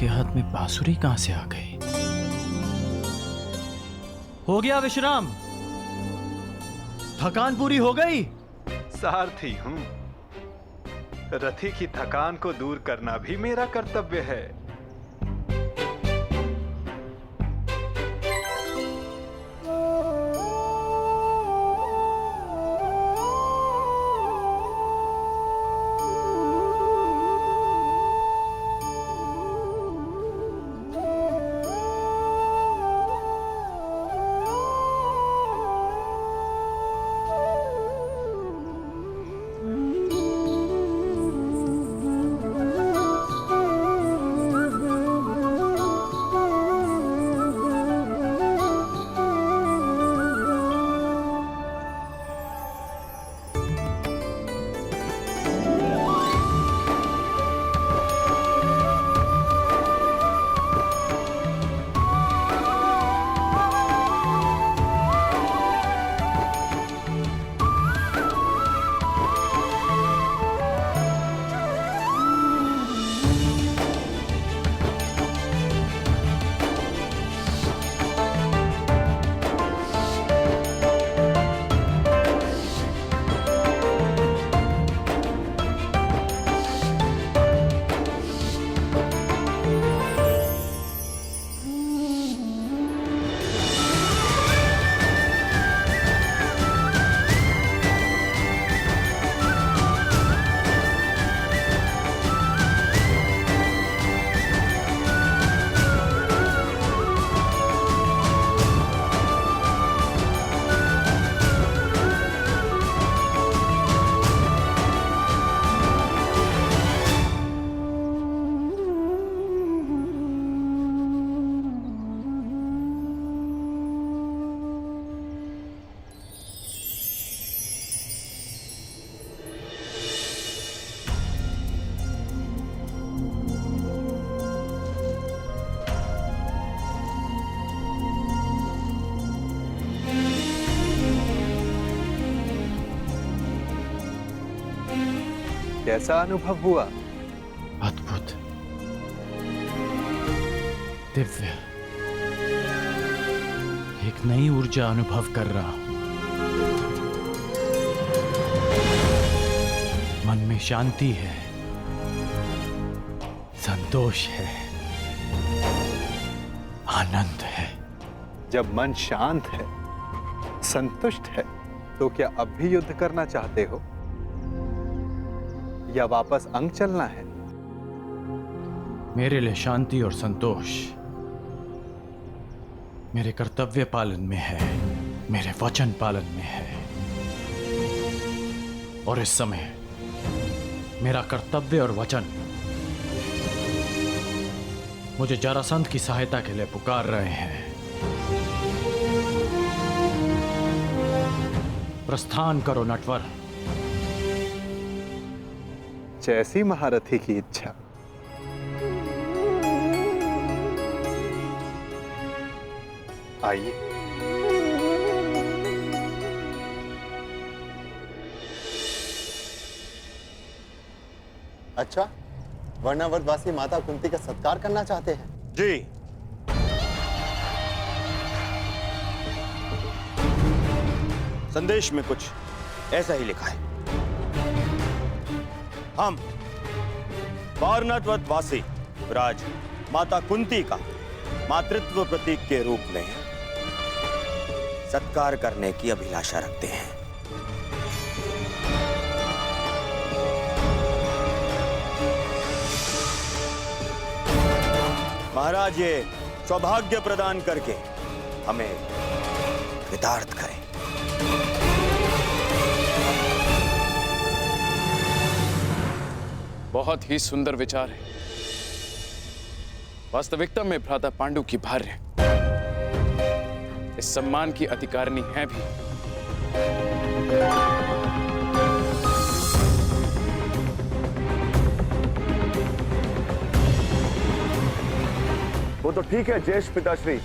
के हाथ में बांसुरी कहां से आ गई? हो गया विश्राम? थकान पूरी हो गई? सारथी हूं। रथी की थकान को दूर करना भी मेरा कर्तव्य है। कैसा अनुभव हुआ? अद्भुत, दिव्य, एक नई ऊर्जा अनुभव कर रहा हूं। मन में शांति है, संतोष है, आनंद है। जब मन शांत है, संतुष्ट है, तो क्या अब भी युद्ध करना चाहते हो या वापस अंग चलना है? मेरे लिए शांति और संतोष मेरे कर्तव्य पालन में है, मेरे वचन पालन में है। और इस समय मेरा कर्तव्य और वचन मुझे जरासंध की सहायता के लिए पुकार रहे हैं। प्रस्थान करो नटवर। जैसी महारथी की इच्छा। आइए। अच्छा, वर्णावतवासी माता कुंती का सत्कार करना चाहते हैं? जी। संदेश में कुछ ऐसा ही लिखा है। हम वारणावतवासी राज माता कुंती का मातृत्व प्रतीक के रूप में सत्कार करने की अभिलाषा रखते हैं। महाराज ये सौभाग्य प्रदान करके हमें कृतार्थ करें। बहुत ही सुंदर विचार है। वास्तविकता में भ्राता पांडु की भार्य इस सम्मान की अधिकारिणी है भी। वो तो ठीक है ज्येष्ठ पिताश्री,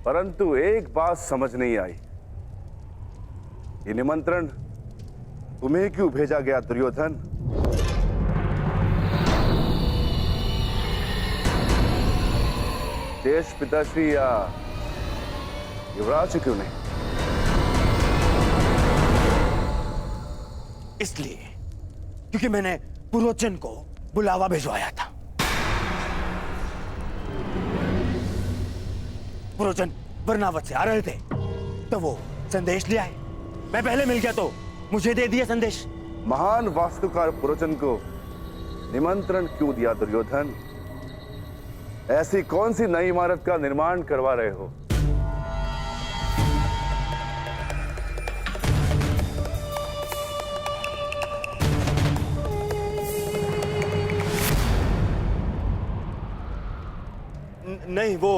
परंतु एक बात समझ नहीं आई। ये निमंत्रण तुम्हें क्यों भेजा गया दुर्योधन? देश पिताश्री या युवराज क्यों नहीं? इसलिए क्योंकि मैंने पुरोचन को बुलावा भिजवाया था। पुरोचन वर्णावत से आ रहे थे तो वो संदेश ले आए। मैं पहले मिल गया तो मुझे दे दिया संदेश। महान वास्तुकार पुरोचन को निमंत्रण क्यों दिया दुर्योधन? ऐसी कौन सी नई इमारत का निर्माण करवा रहे हो? नहीं, वो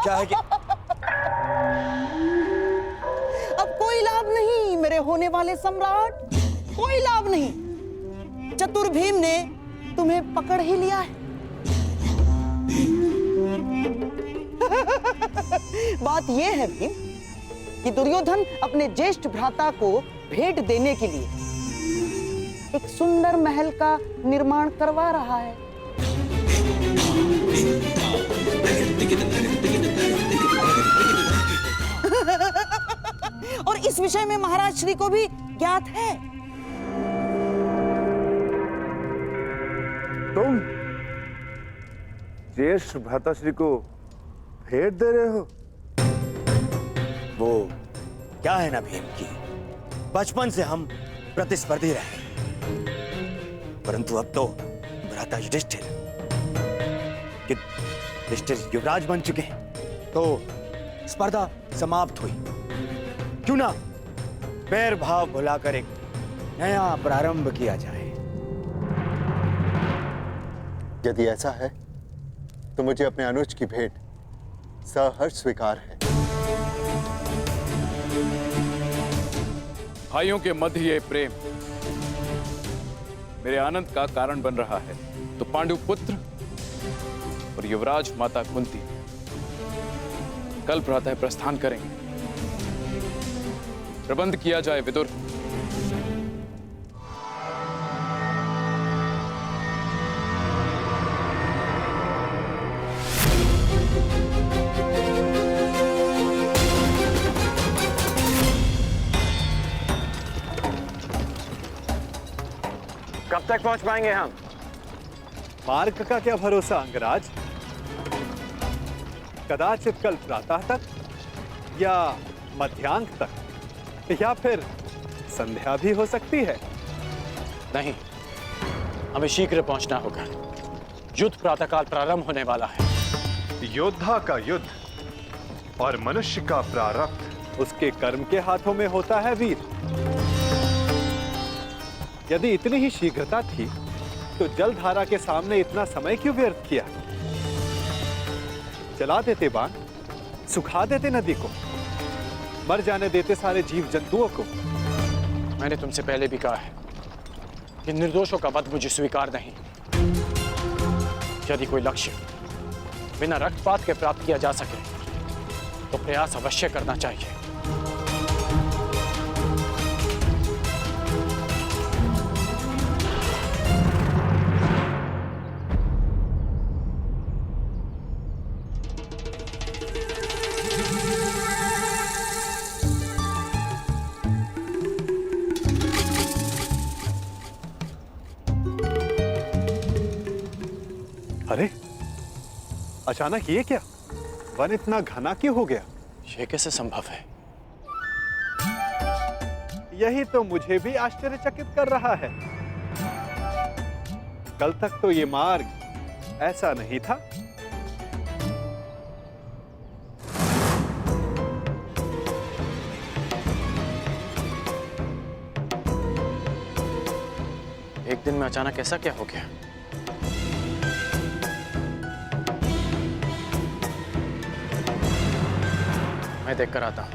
क्या है कि अब कोई लाभ नहीं मेरे होने वाले सम्राट, कोई लाभ नहीं। चतुर भीम ने तुम्हें पकड़ ही लिया है। बात यह है भीम कि दुर्योधन अपने ज्येष्ठ भ्राता को भेंट देने के लिए एक सुंदर महल का निर्माण करवा रहा है। और इस विषय में महाराज श्री को भी ज्ञात है। तुम ज्येष्ठ भ्राताश्री को भेंट दे रहे हो? वो क्या है ना भीम की, बचपन से हम प्रतिस्पर्धी रहे, परंतु अब तो भ्राता युधिष्ठिर युवराज बन चुके हैं तो स्पर्धा समाप्त हुई। क्यों ना बैर भाव भुलाकर एक नया प्रारंभ किया जाए। यदि ऐसा है तो मुझे अपने अनुज की भेंट सहर्ष स्वीकार है। भाइयों के मध्य ये प्रेम मेरे आनंद का कारण बन रहा है, तो पांडु पुत्र और युवराज माता कुंती कल प्रातः प्रस्थान करेंगे। प्रबंध किया जाए विदुर। कब तक पहुंच पाएंगे हम? मार्ग का क्या भरोसा अंगराज, कदाचित कल प्रातः तक या मध्यांक तक या फिर संध्या भी हो सकती है। नहीं, हमें शीघ्र पहुंचना होगा। युद्ध प्रातःकाल प्रारंभ होने वाला है। योद्धा का युद्ध और मनुष्य का प्रारब्ध उसके कर्म के हाथों में होता है वीर। यदि इतनी ही शीघ्रता थी तो जलधारा के सामने इतना समय क्यों व्यर्थ किया? जला देते बाण, सुखा देते नदी को, मर जाने देते सारे जीव जंतुओं को। मैंने तुमसे पहले भी कहा है कि निर्दोषों का वध मुझे स्वीकार नहीं। यदि कोई लक्ष्य बिना रक्तपात के प्राप्त किया जा सके तो प्रयास अवश्य करना चाहिए। अरे अचानक ये क्या? वन इतना घना क्यों हो गया? यह कैसे संभव है? यही तो मुझे भी आश्चर्यचकित कर रहा है। कल तक तो ये मार्ग ऐसा नहीं था। एक दिन में अचानक ऐसा क्या हो गया? मैं देख कर आता हूं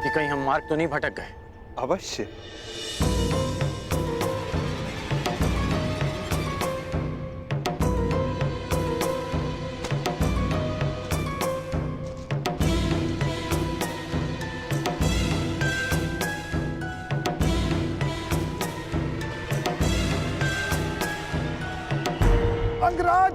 कि कहीं हम मार्ग तो नहीं भटक गए। अवश्य। अंगराज!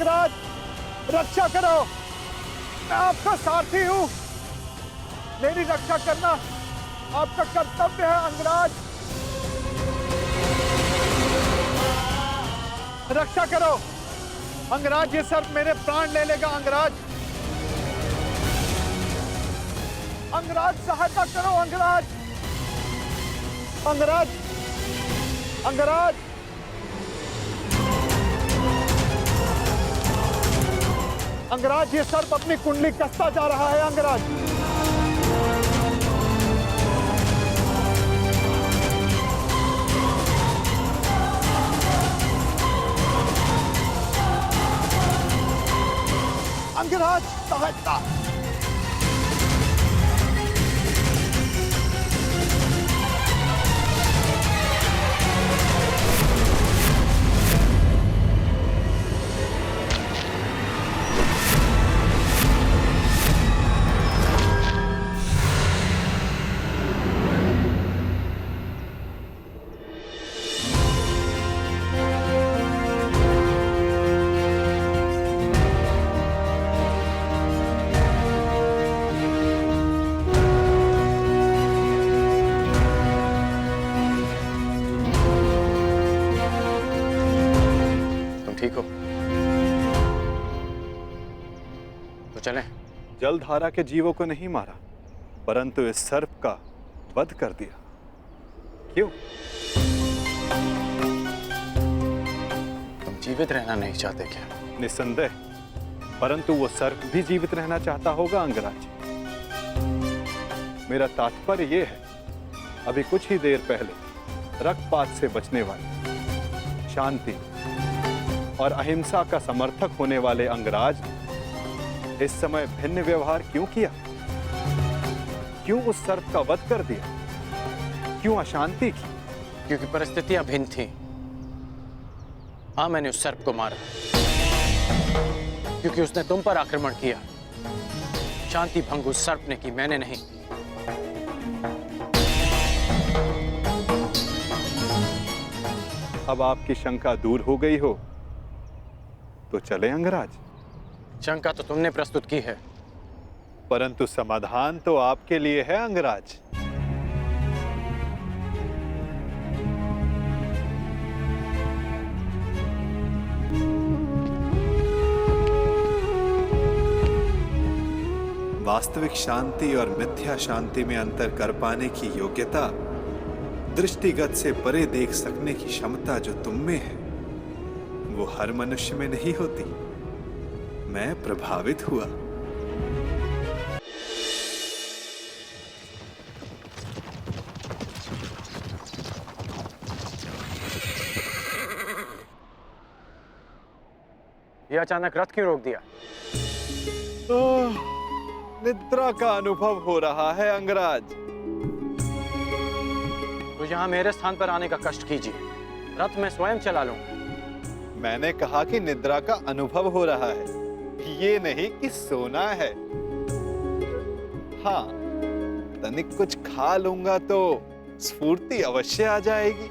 अंगराज, रक्षा करो। मैं आपका सारथी हूं, मेरी रक्षा करना आपका कर्तव्य है अंगराज। रक्षा करो अंगराज, ये सर्प मेरे प्राण ले लेगा अंगराज। अंगराज सहायता करो अंगराज, अंगराज, अंगराज। अंगराज, ये सर्प अपनी कुंडली कसता जा रहा है अंगराज। अंगराज सहायता। ठीक हो तो चलें। जलधारा के जीवों को नहीं मारा, परंतु इस सर्प का वध कर दिया। क्यों? तुम जीवित रहना नहीं चाहते क्या? निस्संदेह, परंतु वो सर्प भी जीवित रहना चाहता होगा अंगराज। मेरा तात्पर्य ये है, अभी कुछ ही देर पहले रक्तपात से बचने वाले, शांति और अहिंसा का समर्थक होने वाले अंगराज इस समय भिन्न व्यवहार क्यों किया? क्यों उस सर्प का वध कर दिया? क्यों अशांति की? क्योंकि परिस्थितियां भिन्न थीं। हाँ, मैंने उस सर्प को मारा क्योंकि उसने तुम पर आक्रमण किया। शांति भंग उस सर्प ने की, मैंने नहीं। अब आपकी शंका दूर हो गई हो तो चले अंगराज। शंका तो तुमने प्रस्तुत की है, परंतु समाधान तो आपके लिए है अंगराज। वास्तविक शांति और मिथ्या शांति में अंतर कर पाने की योग्यता, दृष्टिगत से परे देख सकने की क्षमता जो तुम में है, वो हर मनुष्य में नहीं होती। मैं प्रभावित हुआ। ये अचानक रथ क्यों रोक दिया? निद्रा का अनुभव हो रहा है अंगराज। तो यहाँ मेरे स्थान पर आने का कष्ट कीजिए, रथ मैं स्वयं चला लूंगा। मैंने कहा कि निद्रा का अनुभव हो रहा है, ये नहीं कि सोना है। हाँ, तनिक कुछ खा लूंगा तो स्फूर्ति अवश्य आ जाएगी।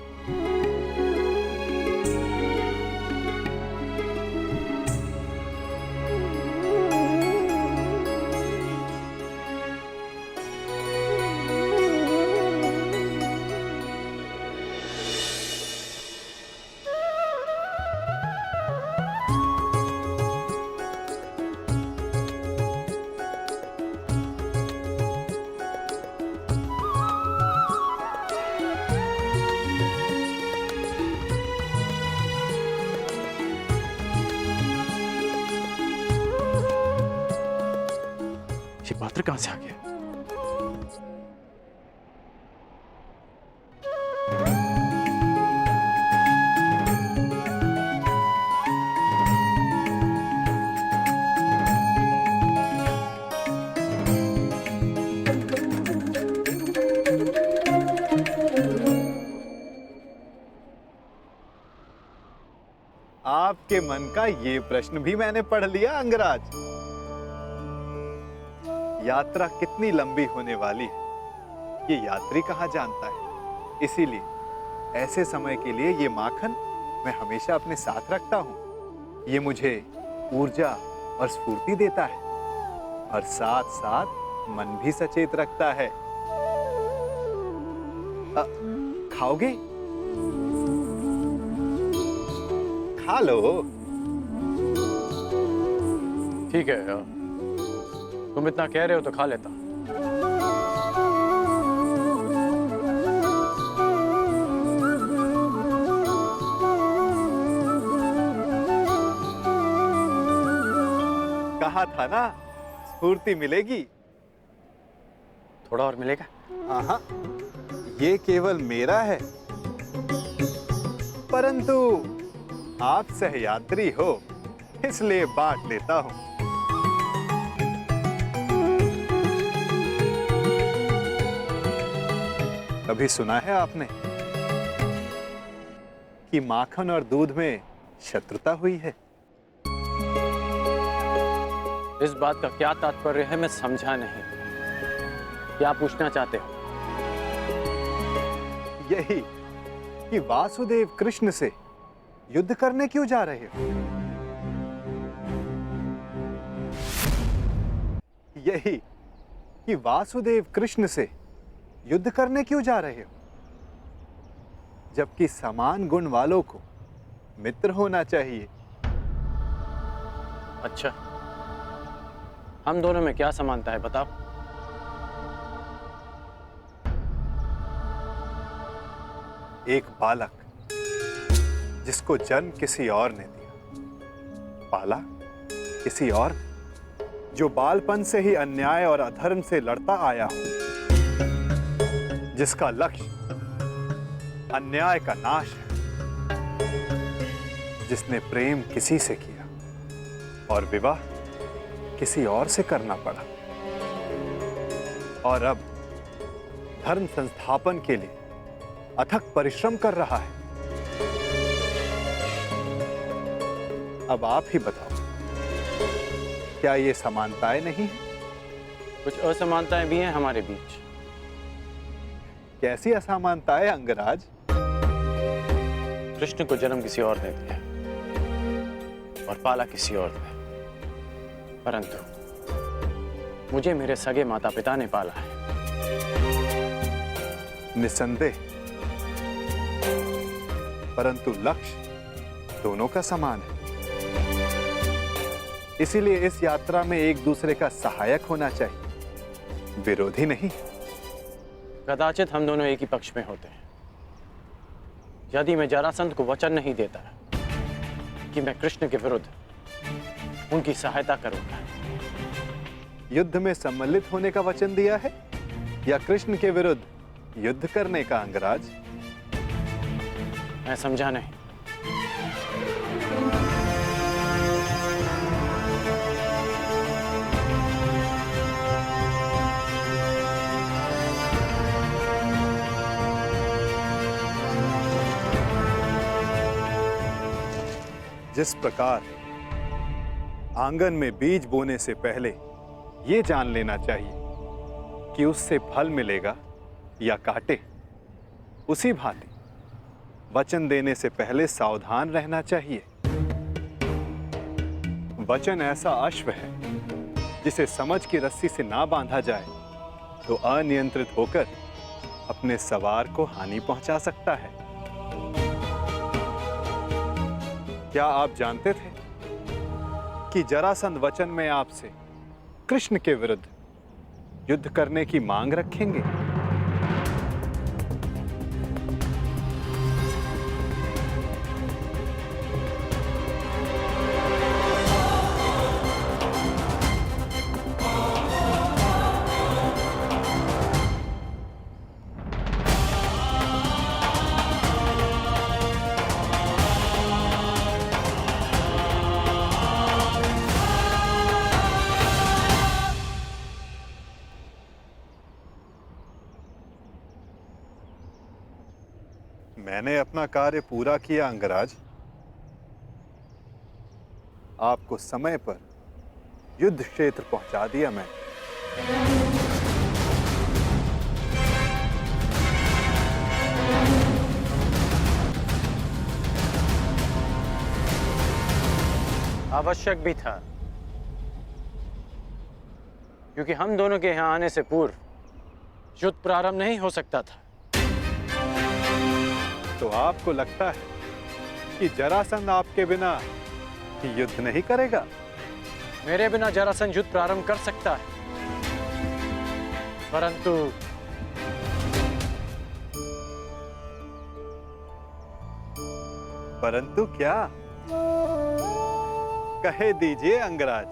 ये पात्र कहां से आ गया? आपके मन का ये प्रश्न भी मैंने पढ़ लिया अंगराज। यात्रा कितनी लंबी होने वाली है, ये यात्री कहाँ जानता है। इसीलिए ऐसे समय के लिए ये माखन मैं हमेशा अपने साथ रखता हूँ। ये मुझे ऊर्जा और स्फूर्ति देता है और साथ साथ मन भी सचेत रखता है। खाओगे? खा लो। ठीक है, तुम इतना कह रहे हो तो खा लेता। कहा था ना, स्फूर्ति मिलेगी। थोड़ा और मिलेगा? हाँ, ये केवल मेरा है, परंतु आप सहयात्री हो, इसलिए बांट लेता हूं। कभी सुना है आपने कि माखन और दूध में शत्रुता हुई है? इस बात का क्या तात्पर्य है मैं समझा नहीं। क्या पूछना चाहते हो? यही कि वासुदेव कृष्ण से युद्ध करने क्यों जा रहे हो? यही कि वासुदेव कृष्ण से युद्ध करने क्यों जा रहे हो? जबकि समान गुण वालों को मित्र होना चाहिए। अच्छा, हम दोनों में क्या समानता है बताओ? एक बालक जिसको जन्म किसी और ने दिया, पाला किसी और ने, जो बालपन से ही अन्याय और अधर्म से लड़ता आया हो, जिसका लक्ष्य अन्याय का नाश है, जिसने प्रेम किसी से किया और विवाह किसी और से करना पड़ा, और अब धर्म संस्थापन के लिए अथक परिश्रम कर रहा है। अब आप ही बताओ, क्या ये समानताएं नहीं है? कुछ असमानताएं भी हैं हमारे बीच। कैसी असमानताएं अंगराज? कृष्ण को जन्म किसी और ने दिया और पाला किसी और ने, परंतु मुझे मेरे सगे माता पिता ने पाला है। निसंदेह, परंतु लक्ष्य दोनों का समान है। इसीलिए इस यात्रा में एक दूसरे का सहायक होना चाहिए, विरोधी नहीं। कदाचित हम दोनों एक ही पक्ष में होते हैं। यदि मैं जरासंध को वचन नहीं देता कि मैं कृष्ण के विरुद्ध उनकी सहायता करूंगा। युद्ध में सम्मिलित होने का वचन दिया है या कृष्ण के विरुद्ध युद्ध करने का अंगराज? मैं समझा नहीं। जिस प्रकार आंगन में बीज बोने से पहले यह जान लेना चाहिए कि उससे फल मिलेगा या कांटे, उसी भांति वचन देने से पहले सावधान रहना चाहिए। वचन ऐसा अश्व है जिसे समझ की रस्सी से ना बांधा जाए तो अनियंत्रित होकर अपने सवार को हानि पहुंचा सकता है। क्या आप जानते थे कि जरासंध वचन में आपसे कृष्ण के विरुद्ध युद्ध करने की मांग रखेंगे? मैंने अपना कार्य पूरा किया अंगराज। आपको समय पर युद्ध क्षेत्र पहुंचा दिया मैं। आवश्यक भी था, क्योंकि हम दोनों के यहां आने से पूर्व युद्ध प्रारंभ नहीं हो सकता था। तो आपको लगता है कि जरासंध आपके बिना युद्ध नहीं करेगा? मेरे बिना जरासंध युद्ध प्रारंभ कर सकता है, परंतु क्या? कहे दीजिए अंगराज।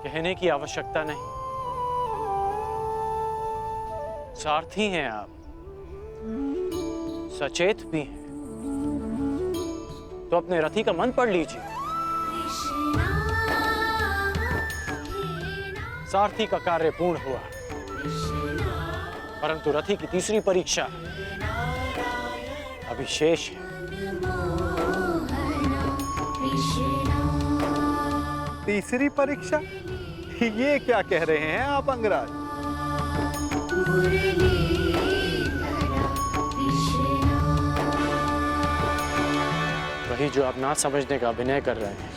कहने की आवश्यकता नहीं, सारथी हैं आप, सचेत भी हैं, तो अपने रथी का मन पढ़ लीजिए। सारथी का कार्य पूर्ण हुआ, परंतु रथी की तीसरी परीक्षा अभी शेष है। तीसरी परीक्षा? ये क्या कह रहे हैं आप अंगराज? वही जो आप ना समझने का अभिनय कर रहे हैं।